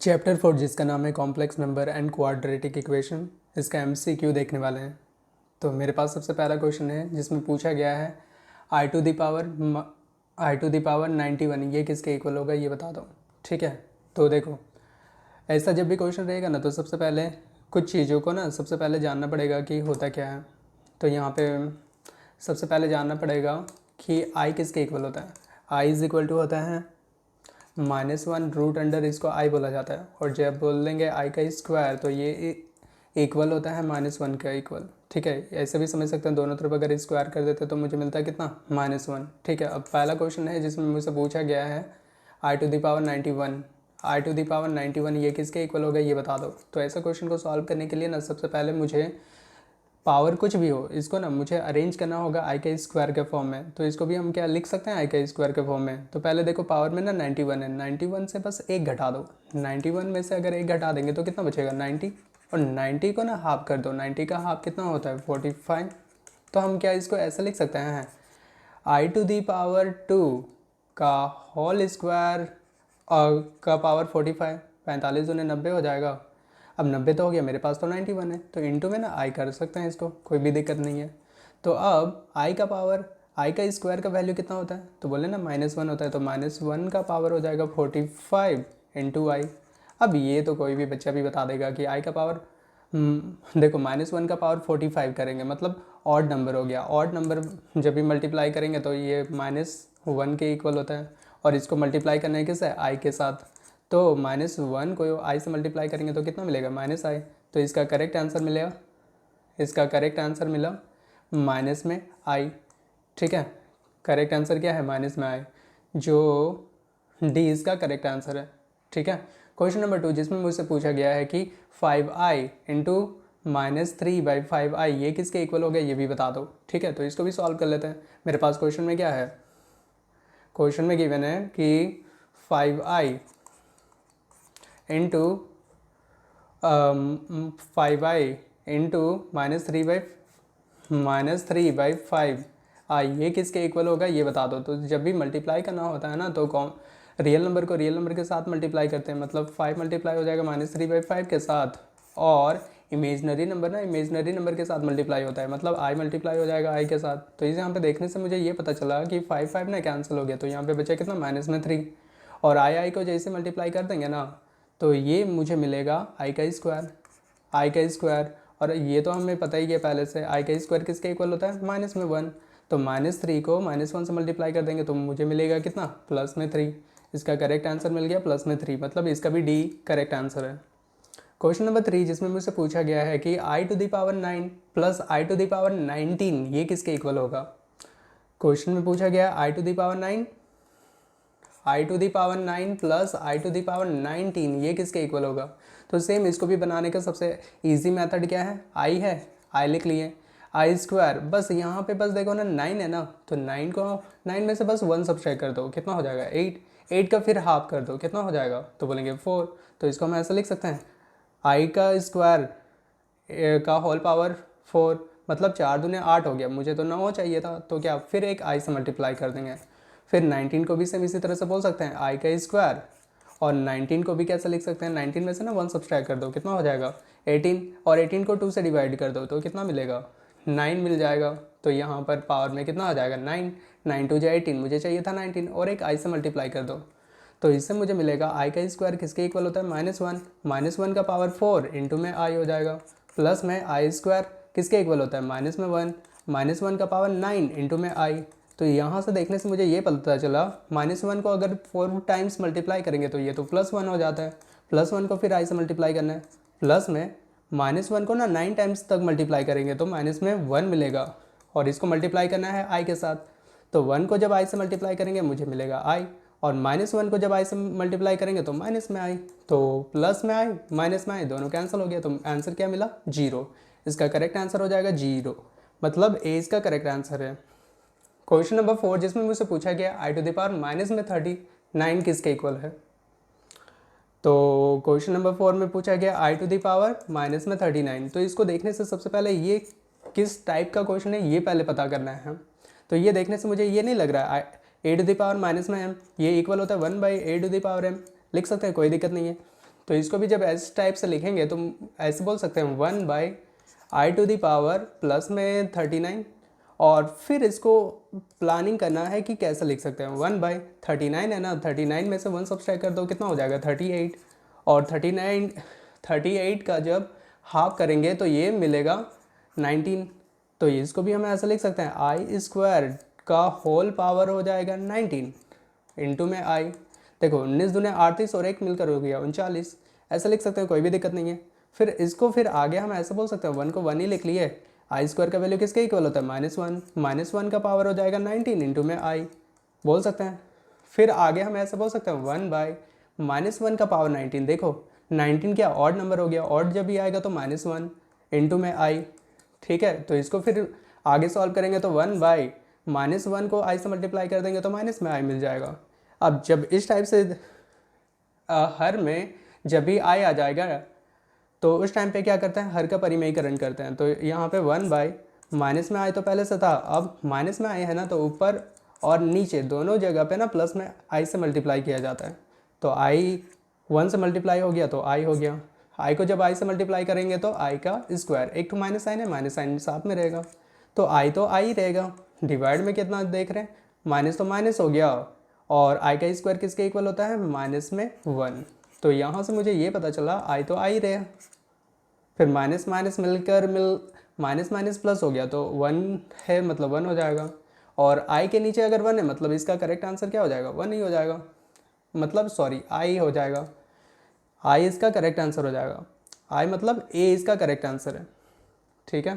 Chapter 4 जिसका नाम है complex number and quadratic equation, इसका एमसीक्यू देखने वाले हैं। तो मेरे पास सबसे पहला क्वेश्चन है जिसमें पूछा गया है i टू द पावर 91 ये किसके इक्वल होगा, ये बता दो। ठीक है, तो देखो ऐसा जब भी क्वेश्चन रहेगा ना तो सबसे पहले कुछ चीज़ों को ना सबसे पहले जानना पड़ेगा कि होता क्या है। तो यहाँ पे सबसे पहले जानना पड़ेगा कि i किसके इक्वल होता है। i इज़ इक्वल टू होता है -1 रूट अंडर, इसको i बोला जाता है। और जब बोल देंगे i का स्क्वायर तो ये इक्वल होता है -1 का इक्वल। ठीक है, ऐसे भी समझ सकते हैं, दोनों तरफ अगर स्क्वायर कर देते तो मुझे मिलता है कितना, -1। ठीक है, अब पहला क्वेश्चन है जिसमें मुझसे पूछा गया है i टू द पावर 91 ये किसके इक्वल होगा, ये बता दो। तो ऐसा क्वेश्चन को सॉल्व करने के लिए ना सबसे पहले मुझे पावर कुछ भी हो इसको ना मुझे अरेंज करना होगा आई के स्क्वायर के फॉर्म में। तो इसको भी हम क्या लिख सकते हैं, आई के स्क्वायर के फॉर्म में। तो पहले देखो पावर में ना 91 है, 91 से बस एक घटा दो। 91 में से अगर एक घटा देंगे तो कितना बचेगा, 90। और 90 को ना हाफ कर दो, 90 का हाफ कितना होता है, 45। तो हम क्या इसको ऐसा लिख सकते हैं, i टू द पावर 2 का होल स्क्वायर का पावर 45, 45 दूनी 90 हो जाएगा। अब 90 तो हो गया, मेरे पास तो 91 है, तो इंटू में ना आई कर सकते हैं इसको, कोई भी दिक्कत नहीं है। तो अब आई का पावर, आई का स्क्वायर का वैल्यू कितना होता है, तो बोले ना -1 होता है, तो -1 का पावर हो जाएगा 45 इंटू आई। अब ये तो कोई भी बच्चा भी बता देगा कि आई का पावर देखो -1 का पावर 45 करेंगे मतलब ऑड नंबर हो गया। ऑड नंबर जब भी मल्टीप्लाई करेंगे तो ये -1 के इक्वल होता है। और इसको मल्टीप्लाई करना है किससे, आई के साथ। तो -1 को आई से मल्टीप्लाई करेंगे तो कितना मिलेगा, -i। तो इसका करेक्ट आंसर मिलेगा, इसका करेक्ट आंसर मिला माइनस में आई। ठीक है, करेक्ट आंसर क्या है, माइनस में आई, जो डी इसका करेक्ट आंसर है। ठीक है, क्वेश्चन नंबर 2 जिसमें मुझसे पूछा गया है कि 5i इंटू -3/5i ये किसके इक्वल हो गया, ये भी बता दो। ठीक है, तो इसको भी सॉल्व कर लेते हैं। मेरे पास क्वेश्चन में क्या है, क्वेश्चन में गिवन है कि 5i इंटू 5i इंटू -3/5 आई ये किसके इक्वल होगा, ये बता दो। तो जब भी मल्टीप्लाई करना होता है ना तो रियल नंबर को रियल नंबर के साथ मल्टीप्लाई करते हैं, मतलब 5 मल्टीप्लाई हो जाएगा -3/5 के साथ। और इमेजनरी नंबर ना इमेजनरी नंबर के साथ मल्टीप्लाई होता है, मतलब आई मल्टीप्लाई हो जाएगा आई के साथ। तो इसे यहाँ पे देखने से मुझे ये पता चला कि 5 ना कैंसिल हो गया, तो यहाँ पे बचा कितना, -3। और आई को जैसे मल्टीप्लाई कर देंगे ना तो ये मुझे मिलेगा आई का स्क्वायर, आई का स्क्वायर। और ये तो हमें पता ही है पहले से, आई का स्क्वायर किसके इक्वल होता है, -1। तो -3 को -1 से मल्टीप्लाई कर देंगे तो मुझे मिलेगा कितना, +3। इसका करेक्ट आंसर मिल गया +3, मतलब इसका भी डी करेक्ट आंसर है। क्वेश्चन नंबर 3 जिसमें मुझसे पूछा गया है कि i⁴ प्लस i⁴ ये किसके इक्वल होगा। क्वेश्चन में पूछा गया i⁴ प्लस i⁴ ये किसके इक्वल होगा। तो सेम इसको भी बनाने का सबसे इजी मेथड क्या है, आई है, आई लिख लिए, आई स्क्वायर। बस यहाँ पे बस देखो ना 9 है ना, तो 9 में से बस 1 सब्ट्रैक्ट कर दो, कितना हो जाएगा 8 का फिर हाफ कर दो, कितना हो जाएगा, तो बोलेंगे 4। तो इसको हम ऐसा लिख सकते हैं, आई का स्क्वायर का होल पावर 4, मतलब 4 दूने 8 हो गया, मुझे तो 9 चाहिए था, तो क्या फिर एक आई से मल्टीप्लाई कर देंगे। फिर 19 को भी सेम इसी तरह से बोल सकते हैं, आई का स्क्वायर। और 19 को भी कैसे लिख सकते हैं, 19 में से ना 1 सब्ट्रैक्ट कर दो, कितना हो जाएगा 18। और 18 को 2 से डिवाइड कर दो तो कितना मिलेगा, 9 मिल जाएगा। तो यहाँ पर पावर में कितना आ जाएगा, 9, 9 2 जा 18, मुझे चाहिए था 19, और एक आई से मल्टीप्लाई कर दो। तो इससे मुझे मिलेगा आई का स्क्वायर किसके इक्वल होता है, -1 का पावर 4 इंटू में आई हो जाएगा, प्लस में आई स्क्वायर किसके इक्वल होता है, -1 का पावर 9 इंटू में आई। तो यहाँ से देखने से मुझे ये पता चला -1 को अगर 4 टाइम्स मल्टीप्लाई करेंगे तो ये तो +1 हो जाता है, +1 को फिर आई से मल्टीप्लाई करना है, प्लस में -1 को ना 9 टाइम्स तक मल्टीप्लाई करेंगे तो माइनस में 1 मिलेगा, और इसको मल्टीप्लाई करना है आई के साथ। तो 1 को जब आई से मल्टीप्लाई करेंगे मुझे मिलेगा आई, और -1 को जब आई से मल्टीप्लाई करेंगे तो माइनस में आई, तो प्लस में आई माइनस में आई दोनों कैंसिल हो गया, तो आंसर क्या मिला, 0। इसका करेक्ट आंसर हो जाएगा 0, मतलब ए इसका करेक्ट आंसर है। क्वेश्चन नंबर 4 जिसमें मुझसे पूछा गया i⁻39 किसके इक्वल है। तो क्वेश्चन नंबर 4 में पूछा गया i⁻39, तो इसको देखने से सबसे पहले ये किस टाइप का क्वेश्चन है ये पहले पता करना है। तो ये देखने से मुझे ये नहीं लग रहा है a⁻m ये इक्वल होता है 1/a⁻m, लिख सकते हैं, कोई दिक्कत नहीं है। तो इसको भी जब इस टाइप से लिखेंगे तो ऐसे बोल सकते हैं 1/i⁻, प्लस में 39, और फिर इसको प्लानिंग करना है कि कैसे लिख सकते हैं। 1/39 है ना, 39 में से 1 सब्सट्रैक्ट कर दो, कितना हो जाएगा 38, और 38 का जब हाफ करेंगे तो ये मिलेगा 19। तो इसको भी हम ऐसा लिख सकते हैं i² का होल पावर हो जाएगा 19 इंटू में i। देखो 19 दूने 38 और 1 मिलकर हो गया 39, ऐसा लिख सकते हैं, कोई भी दिक्कत नहीं है। फिर आगे हम ऐसे बोल सकते हैं 1 को 1 ही लिख लिए, i² का वैल्यू किसके इक्वल होता है -1, -1 का पावर हो जाएगा 19 इंटू में i, बोल सकते हैं। फिर आगे हम ऐसे बोल सकते हैं 1/-1 का पावर 19। देखो 19 क्या ऑड नंबर हो गया, ऑड जब भी आएगा तो -1 इंटू में i, ठीक है। तो इसको फिर आगे सॉल्व करेंगे तो 1/-1 को i से मल्टीप्लाई कर देंगे तो माइनस में i मिल जाएगा। अब जब इस टाइप से हर में जब भी i आ जाएगा तो उस टाइम पे क्या करते हैं, हर का परिमेयीकरण करते हैं। तो यहाँ पे 1/, माइनस में i तो पहले से था, अब माइनस में i है ना, तो ऊपर और नीचे दोनों जगह पे ना प्लस में i से मल्टीप्लाई किया जाता है। तो i 1 से मल्टीप्लाई हो गया तो i हो गया, i को जब i से मल्टीप्लाई करेंगे तो i का स्क्वायर, एक तो माइनस साइन है, माइनस साइन साथ में रहेगा तो i तो i रहेगा। डिवाइड में कितना देख रहे हैं, माइनस तो माइनस हो गया, और i का स्क्वायर किसके इक्वल होता है, -1। तो यहाँ से मुझे ये पता चला i तो i रहे, फिर minus minus minus minus plus हो गया तो 1 है, मतलब 1 हो जाएगा। और i के नीचे अगर 1 है मतलब इसका करेक्ट आंसर क्या हो जाएगा, 1 ही हो जाएगा, मतलब सॉरी i हो जाएगा, i इसका करेक्ट आंसर हो जाएगा। i मतलब a इसका करेक्ट आंसर है, ठीक है।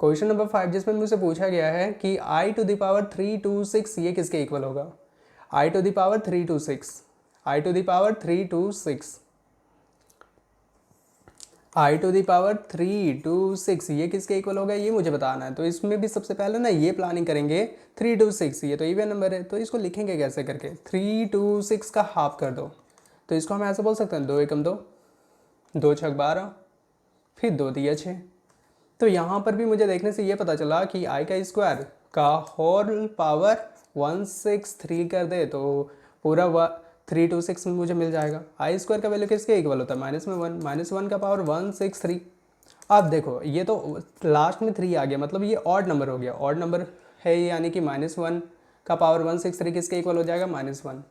क्वेश्चन नंबर 5 जिसमें मुझसे पूछा गया है कि i⁻326 ये किसके इक्वल होगा। i⁻326 i⁻326 ये किसके इक्वल होगा, ये मुझे बताना है। तो इसमें भी सबसे पहले ना ये प्लानिंग करेंगे 3 2 6, ये तो इवन नंबर है तो इसको लिखेंगे कैसे करके, 3 2 6 का हाफ कर दो। तो इसको हम ऐसे बोल सकते हैं 2 एकम 2, 2 छक 12, फिर 2 दिया 6। तो यहाँ पर भी मुझे देखने से ये पता चला कि i का स्क्वायर का होल पावर 163 कर दे तो पूरा 326 में मुझे मिल जाएगा। i² का वैल्यू किसके इक्वल होता है, -1, -1 का पावर 163। अब देखो ये तो लास्ट में 3 आ गया, मतलब ये ऑड नंबर हो गया, ऑड नंबर है यानी कि -1 का पावर 163 किसके इक्वल हो जाएगा, -1,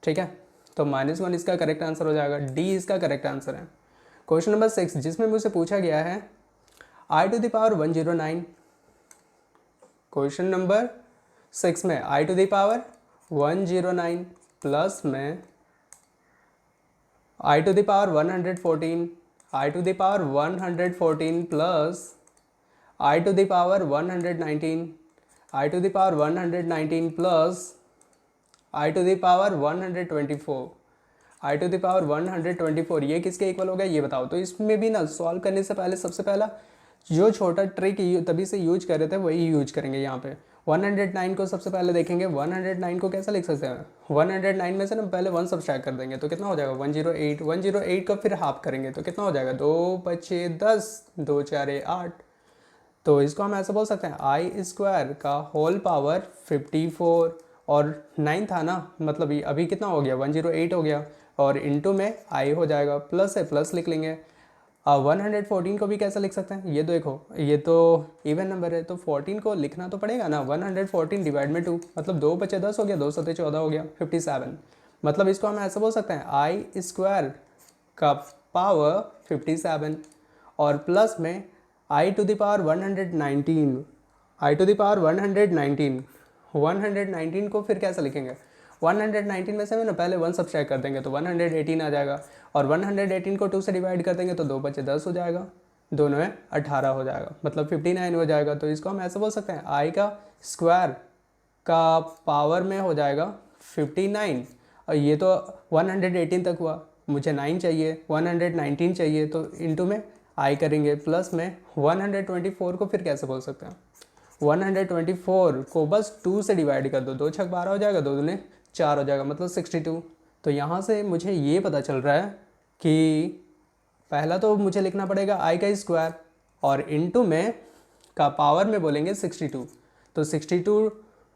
ठीक है। तो -1 इसका करेक्ट आंसर हो जाएगा, डी इसका करेक्ट आंसर है। क्वेश्चन नंबर 6 जिसमें मुझसे पूछा गया है i⁻109। क्वेश्चन नंबर 6 में i⁻109 प्लस में i⁻114, i⁻114 plus i⁻119, i⁻119 plus i⁻124, i⁻124 ये किसके इक्वल हो गया ये बताओ। तो इसमें भी ना सॉल्व करने से पहले सबसे पहला जो छोटा ट्रिक तभी से यूज कर रहे थे वही यूज करेंगे। यहाँ पे 109 को सबसे पहले देखेंगे, 109 को कैसा लिख सकते हैं, 109 में से ना पहले 1 सब्सट्रैक्ट कर देंगे तो कितना हो जाएगा 108, 108 को फिर हाफ करेंगे तो कितना हो जाएगा 2 5 10, 2 4 8। तो इसको हम ऐसे बोल सकते हैं i² का होल पावर 54, और 9 था ना, मतलब ये अभी कितना हो गया 108 हो गया, और इंटू में i हो जाएगा, प्लस है प्लस लिख लेंगे। 114 को भी कैसे लिख सकते हैं, ये देखो ये तो इवन नंबर है तो 14 को लिखना तो पड़ेगा ना, 114 डिवाइड में 2, मतलब 2 बचे 10 हो गया, 2 सते 14 हो गया 57। मतलब इसको हम ऐसे बोल सकते हैं i² का पावर 57 और प्लस में i⁻119, i⁻119, 119 को फिर कैसे लिखेंगे, 119 में से ना पहले 1 सब्सट्रैक्ट कर देंगे तो 118 आ जाएगा, और 118 को 2 से डिवाइड कर देंगे तो 2 बचे 10 हो जाएगा, दोनों में 18 हो जाएगा, मतलब 59 हो जाएगा। तो इसको हम ऐसे बोल सकते हैं i का स्क्वायर का पावर में हो जाएगा 59, और ये तो 118 तक हुआ, मुझे 9 चाहिए, 119 चाहिए, तो इंटू में i करेंगे, प्लस में 124 को फिर कैसे बोल सकते हैं, 124 को बस 2 से डिवाइड कर दो, 2 छक 12 हो जाएगा, 2 दूने 4 हो जाएगा, मतलब 62। तो यहाँ से मुझे ये पता चल रहा है कि पहला तो मुझे लिखना पड़ेगा i का स्क्वायर और इंटू में का पावर में बोलेंगे 62, तो 62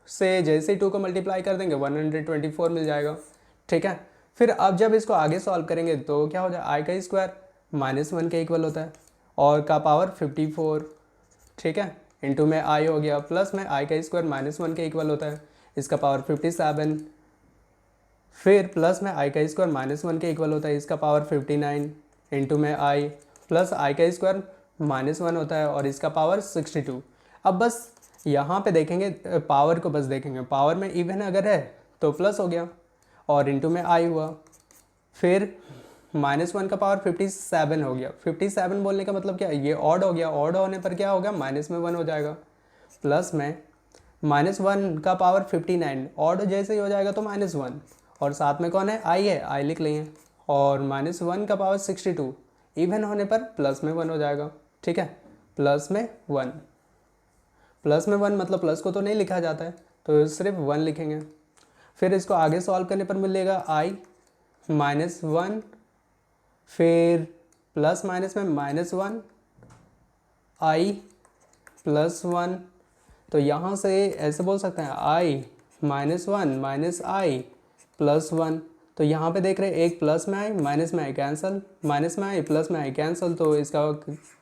से जैसे ही 2 को मल्टीप्लाई कर देंगे 124 मिल जाएगा, ठीक है। फिर अब जब इसको आगे सॉल्व करेंगे तो क्या हो जाए, आई का स्क्वायर -1 के इक्वल होता है और का पावर 54, ठीक है, इंटू में आई हो गया, प्लस में आई का स्क्वायर -1 के इक्वल होता है, इसका पावर 57, फिर प्लस में आई का स्क्वायर -1 के इक्वल होता है, इसका पावर 59, इंटू में आई, प्लस आई का स्क्वायर -1 होता है और इसका पावर 62। अब बस यहाँ पे देखेंगे पावर को, बस देखेंगे पावर में इवन अगर है तो प्लस हो गया और इंटू में आई हुआ, फिर -1 का पावर 57 हो गया। 57 बोलने का मतलब क्या है, ये ऑड हो गया, ऑड होने पर क्या होगा, माइनस में 1 हो जाएगा, प्लस में -1 का पावर 59, ऑड जैसे ही हो जाएगा तो -1, और साथ में कौन है, आई है, आई लिख लेंगे, और -1 का पावर 62, इवन होने पर प्लस में 1 हो जाएगा, ठीक है, प्लस में 1, प्लस में 1 मतलब प्लस को तो नहीं लिखा जाता है तो सिर्फ 1 लिखेंगे। फिर इसको आगे सॉल्व करने पर मिलेगा आई -1, फिर प्लस माइनस में -1, आई +1, तो यहाँ से ऐसे बोल सकते हैं आई -1 माइनस आई +1, तो यहाँ पे देख रहे हैं एक प्लस में आई माइनस में आई कैंसिल, माइनस में आई प्लस में आई कैंसिल, तो इसका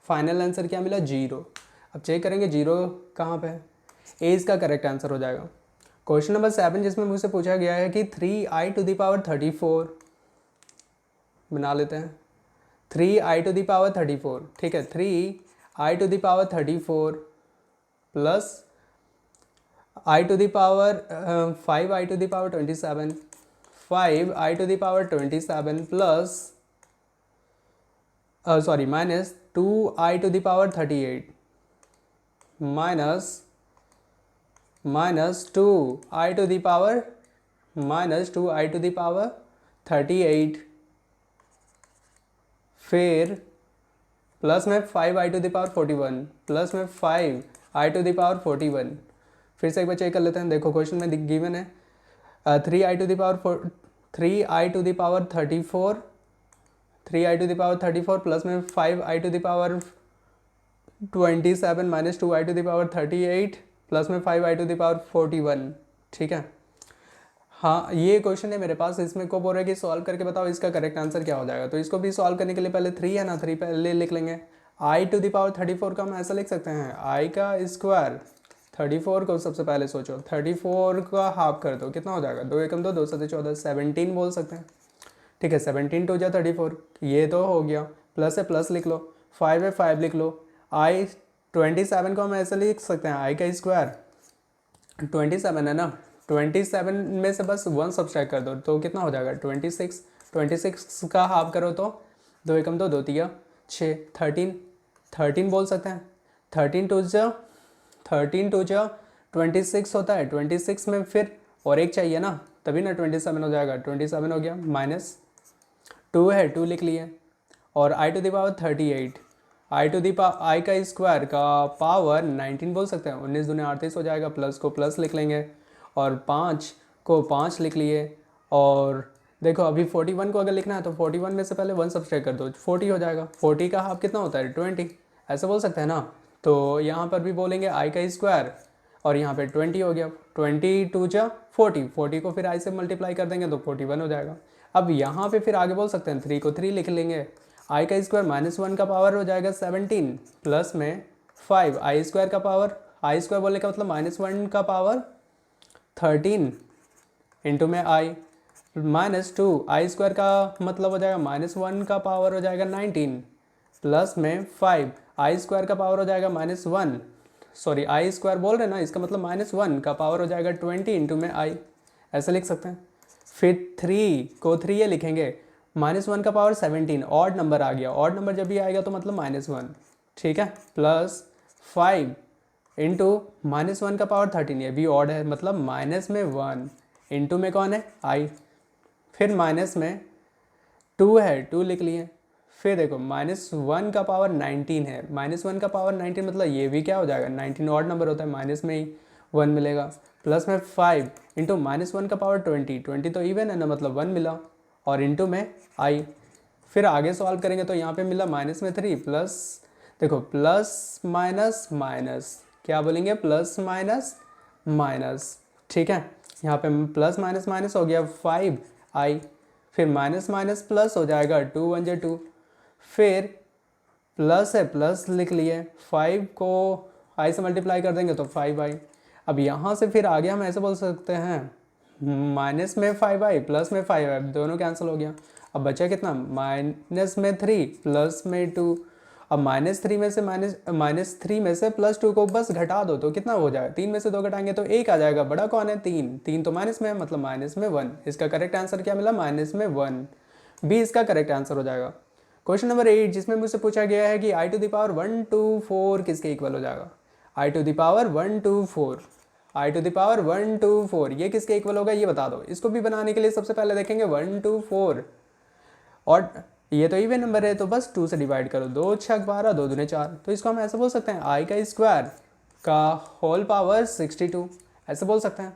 फाइनल आंसर क्या मिला, 0। अब चेक करेंगे 0 कहाँ पे है, ए इसका करेक्ट आंसर हो जाएगा। क्वेश्चन नंबर 7 जिसमें मुझसे पूछा गया है कि 3i⁻34 बना लेते हैं, 3i⁻34, ठीक है, 3i⁻34 plus i⁻5i⁻27, 5i⁻27 plus sorry minus 2i⁻38 minus 2i⁻38, फिर प्लस में 5i⁻41 प्लस में 5i⁻41, फिर से एक बार चेक कर लेते हैं। देखो क्वेश्चन में गिवन है 3i⁻34 प्लस में 5i⁻27 माइनस 2i⁻38 प्लस में 5i⁻41, ठीक है। हाँ ये क्वेश्चन है मेरे पास, इसमें को बोल रहा है कि सॉल्व करके बताओ इसका करेक्ट आंसर क्या हो जाएगा। तो इसको भी सॉल्व करने के लिए पहले 3 है ना, 3 पहले लिख लेंगे। i⁻34 का हम ऐसा लिख सकते हैं, i का स्क्वायर 34 को सबसे पहले सोचो, 34 का हाफ कर दो, कितना हो जाएगा, 2 एकम 2, 2 7 14, 17 बोल सकते हैं, ठीक है, 17 2 जा 34, ये तो हो गया, प्लस है प्लस लिख लो, 5 है 5 लिख लो, i27 को हम ऐसे लिख सकते हैं, i का स्क्वायर 27 है ना, 27 में से बस 1 सब्सट्रैक्ट कर दो तो कितना हो जाएगा 26, 26 का हाफ करो तो 2 एकम 2, 2 3 6, 13 बोल सकते हैं, 13 2 जा 26 होता है, 26 में फिर और एक चाहिए ना, तभी ना 27 हो जाएगा, 27 हो गया, माइनस 2 है 2 लिख लिए, और i⁻38, i का स्क्वायर का पावर 19 बोल सकते हैं, 19 दूनी 38 हो जाएगा, प्लस को प्लस लिख लेंगे और 5 को 5 लिख लिए, और देखो अभी 41 को अगर लिखना है तो 41 में से पहले 1 सब्सट्रैक्ट कर दो, 40 हो जाएगा, 40 का हाफ कितना होता है 20, ऐसे बोल सकते हैं ना। तो यहाँ पर भी बोलेंगे i का स्क्वायर और यहाँ पे 20 हो गया, 20 2 जा 40, 40 को फिर i से मल्टीप्लाई कर देंगे तो 41 हो जाएगा। अब यहाँ पे फिर आगे बोल सकते हैं 3 को 3 लिख लेंगे, i का स्क्वायर -1 का पावर हो जाएगा 17 प्लस में 5 i स्क्वायर का पावर, i स्क्वायर बोलने का मतलब -1 का पावर 13 इंटू में i -2 i स्क्वायर का मतलब हो जाएगा -1 का पावर हो जाएगा 19 प्लस में 5 i स्क्वायर का पावर हो जाएगा -1, सॉरी i स्क्वायर बोल रहे हैं ना, इसका मतलब -1 का पावर हो जाएगा 20 इंटू में i, ऐसे लिख सकते हैं। फिर 3 को 3 ये लिखेंगे, -1 का पावर 17, ऑड नंबर आ गया, ऑड नंबर जब भी आएगा तो मतलब -1, ठीक है, प्लस 5 इंटू -1 का पावर 13, ये भी ऑड है मतलब माइनस में 1 इंटू में कौन है i, फिर माइनस में 2 है 2 लिख लिए, फिर देखो -1 का पावर 19 है, -1 का पावर 19 मतलब ये भी क्या हो जाएगा 19, ऑड नंबर होता है, माइनस में ही 1 मिलेगा, प्लस में 5 इंटू -1 का पावर 20 तो इवन है ना मतलब 1 मिला, और इंटू में i, फिर आगे सॉल्व करेंगे तो यहाँ पे मिला माइनस में 3 प्लस, देखो प्लस माइनस माइनस, क्या बोलेंगे प्लस माइनस माइनस, ठीक है, यहाँ पे प्लस माइनस माइनस हो गया 5i, फिर माइनस माइनस प्लस हो जाएगा, 2 1 जा 2, फिर प्लस है प्लस लिख लिए, 5 को i से मल्टीप्लाई कर देंगे तो 5i। अब यहाँ से फिर आगे हम ऐसे बोल सकते हैं माइनस में 5i प्लस में 5i, दोनों कैंसिल हो गया। अब बचा कितना, माइनस में 3 प्लस में 2। अब माइनस थ्री में से प्लस 2 को बस घटा दो तो कितना हो जाएगा, 3 में से 2 घटाएंगे तो 1 आ जाएगा। बड़ा कौन है, 3 तो माइनस में है, मतलब माइनस में 1। इसका करेक्ट आंसर क्या मिला, माइनस में 1। बी इसका करेक्ट आंसर हो जाएगा। क्वेश्चन नंबर 8 जिसमें मुझसे पूछा गया है कि i to the power 1 to 4 किसके इक्वल हो जाएगा। i to the power 1 to 4, i to the power 1 to 4 ये किसके इक्वल होगा ये बता दो। इसको भी बनाने के लिए सबसे पहले देखेंगे 1 to 4, और ये तो इवन नंबर है तो बस 2 से डिवाइड करो, 2 6 12 2 दूने 4। तो इसको हम ऐसे बोल सकते हैं i का स्क्वायर का होल पावर 62, ऐसे बोल सकते हैं।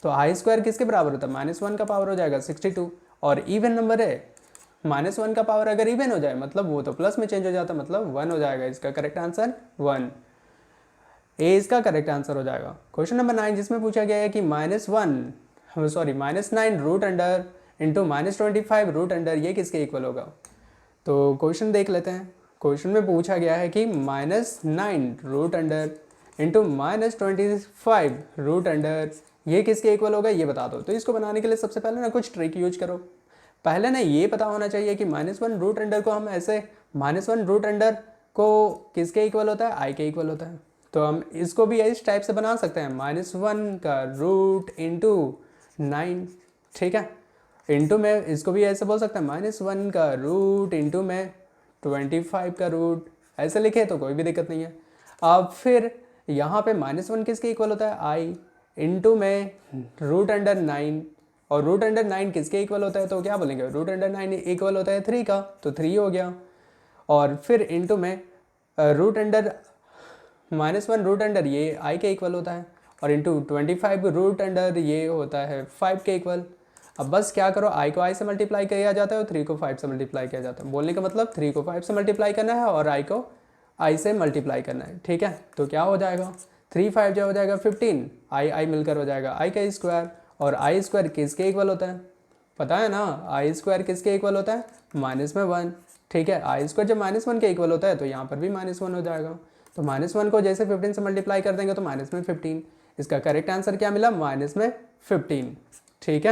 तो i स्क्वायर किसके बराबर होता है, -1 का पावर हो जाएगा 62, और इवन नंबर है, -1 का पावर अगर इवन हो जाए मतलब वो तो प्लस में चेंज हो जाता है, मतलब 1 हो जाएगा। इसका करेक्ट आंसर 1, ए इसका करेक्ट आंसर हो जाएगा। क्वेश्चन नंबर 9 जिसमें पूछा गया है कि -9 root under into -25 root under ये किसके इक्वल होगा। तो क्वेश्चन देख लेते हैं। क्वेश्चन में पूछा गया है कि -9 root under into -25 root under ये किसके इक्वल होगा ये बता दो। तो इसको बनाने के लिए सबसे पहले ना कुछ ट्रिक यूज करो। पहले ना ये पता होना चाहिए कि -1 रूट अंडर को हम ऐसे, -1 रूट अंडर को किसके इक्वल होता है, i के इक्वल होता है। तो हम इसको भी इस टाइप से बना सकते हैं, -1 का रूट इंटू 9, ठीक है। इंटू में इसको भी ऐसे बोल सकते हैं, -1 का रूट इंटू में 25 का रूट, ऐसे लिखे तो कोई भी दिक्कत नहीं है। अब फिर यहाँ पे -1 किसके इक्वल होता है, i इंटू में रूट अंडर 9, और रूट अंडर 9 किसके इक्वल होता है, तो क्या बोलेंगे, रूट अंडर 9 इक्वल होता है 3 का, तो 3 हो गया। और फिर इंटू में रूट अंडर -1 रूट अंडर ये i के इक्वल होता है, और इंटू 25 रूट अंडर ये होता है 5 के इक्वल। अब बस क्या करो, i को i से मल्टीप्लाई किया जाता है और 3 को 5 से मल्टीप्लाई किया जाता है। बोलने का मतलब 3 को 5 से मल्टीप्लाई करना है और i को i से मल्टीप्लाई करना है, ठीक है। तो क्या हो जाएगा, 3 5 जो हो जाएगा 15, i मिलकर हो जाएगा i का स्क्वायर, और i स्क्वायर किसके इक्वल होता है, पता है ना, i स्क्वायर किसके इक्वल होता है, -1, ठीक है। i स्क्वायर जब -1 के इक्वल होता है तो यहाँ पर भी -1 हो जाएगा। तो -1 को जैसे 15 से मल्टीप्लाई कर देंगे तो -15। इसका करेक्ट आंसर क्या मिला, -15, ठीक है।